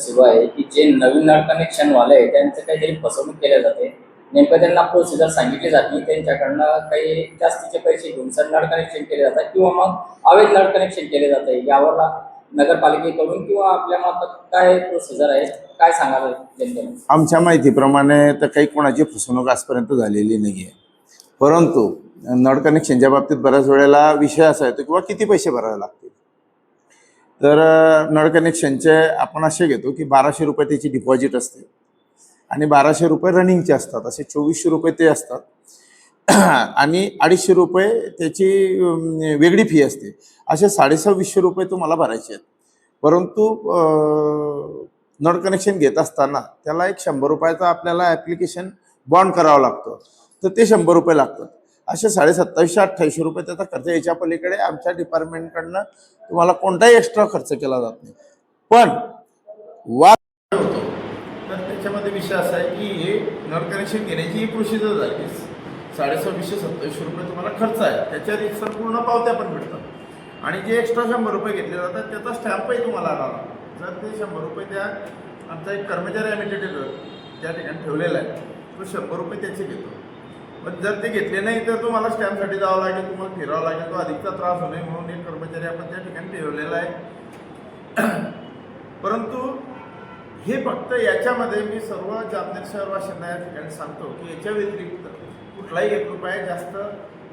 सुरू आहे की जे नवीन नळ कनेक्शनवाले आहे त्यांचं काहीतरी फसवणूक केल्या जाते. नेमकं त्यांना प्रोसिजर सांगितली जात नाही, त्यांच्याकडनं काही जास्तीचे पैसे घेऊन सर नळ कनेक्शन केले जातात किंवा मग अवैध नळ कनेक्शन केले जाते. यावर नगरपालिकेकडून किंवा आपल्या मार्फत काय प्रोसिजर आहे, काय सांगाल जनतेने? आमच्या माहितीप्रमाणे तर काही कोणाची फसवणूक आजपर्यंत झालेली नाही आहे. परंतु नळ कनेक्शनच्या बाबतीत बऱ्याच वेळेला विषय असा येतो किंवा किती पैसे भरावे लागतील. तर नळ कनेक्शनचे आपण असे घेतो की 1200 रुपये त्याची डिपॉझिट असते आणि 1200 रुपये रनिंगचे असतात, असे 2400 रुपये ते असतात आणि 250 रुपये त्याची वेगळी फी असते. असे 2650 रुपये तुम्हाला भरायचे आहेत. परंतु नळ कनेक्शन घेत असताना त्याला एक 100 रुपयाचा आपल्याला ॲप्लिकेशन बॉन्ड करावा लागतो, तर ते 100 रुपये लागतात. असे 2700-2800 रुपये त्याचा खर्च. याच्या पलीकडे आमच्या डिपार्टमेंटकडनं तुम्हाला कोणताही एक्स्ट्रा खर्च केला जात नाही. पण वाद होतो तर त्याच्यामध्ये विषय असा आहे की हे नळ कनेक्शन घेण्याची ही प्रोसिजर झाली. 2600-2700 रुपये तुम्हाला खर्च आहे, त्याच्या रितसर पूर्ण पावत्या पण भेटतात आणि जे एक्स्ट्रा 100 रुपये घेतले जातात त्याचा स्टॅम्पही तुम्हाला आला. जर ते 100 रुपये त्या आमचा एक कर्मचारी ॲमिटेटिव्ह त्या ठिकाणी ठेवलेला आहे, तो 100 रुपये त्याचे घेतो. पण जर ते घेतले नाही तर तुम्हाला स्टॅम्पसाठी जावं लागेल, तुम्हाला फिरावं लागेल. तो अधिकचा त्रास होऊ नये म्हणून एक कर्मचारी आपण त्या ठिकाणी ठेवलेला आहे. परंतु हे फक्त याच्यामध्ये मी सर्व जामनेर शहरवासियांना या ठिकाणी सांगतो की याच्या व्यतिरिक्त कुठलाही 1 रुपया जास्त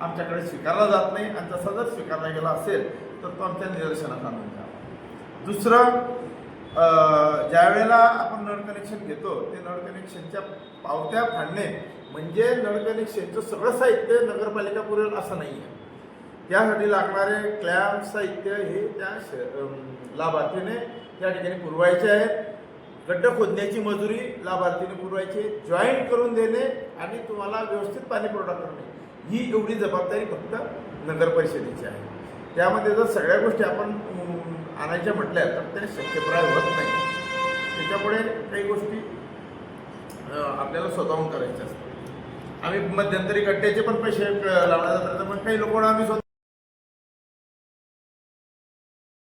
आमच्याकडे स्वीकारला जात नाही आणि तसा जर स्वीकारला गेला असेल तर तो आमच्या निदर्शनात आणून द्या. दुसरं, ज्या वेळेला आपण नळ कनेक्शन घेतो ते नळ कनेक्शनच्या पावत्या फाडणे म्हणजे नळ कनेक्शनचं सगळं साहित्य नगरपालिका पुरेल असं नाही आहे. त्यासाठी लागणारे क्लॅम्प साहित्य हे त्या लाभार्थीने त्या ठिकाणी पुरवायचे आहेत. गड्डे खोदण्याची मजुरी लाभार्थीने पुरवायची, जॉईंट करून देणे आणि तुम्हाला व्यवस्थित पाणी पुरवठा करणे, ही एवढी जबाबदारी फक्त नगर परिषदेची आहे. त्यामध्ये जर सगळ्या गोष्टी आपण आणायच्या म्हटल्या तर ते शक्यप्राय होत नाही. त्याच्यामुळे काही गोष्टी आपल्याला स्वतःहून करायच्या असतात. आम्ही मध्यंतरी गड्ड्याचे पण पैसे लावले जातात, पण काही लोकांना आम्ही स्वतः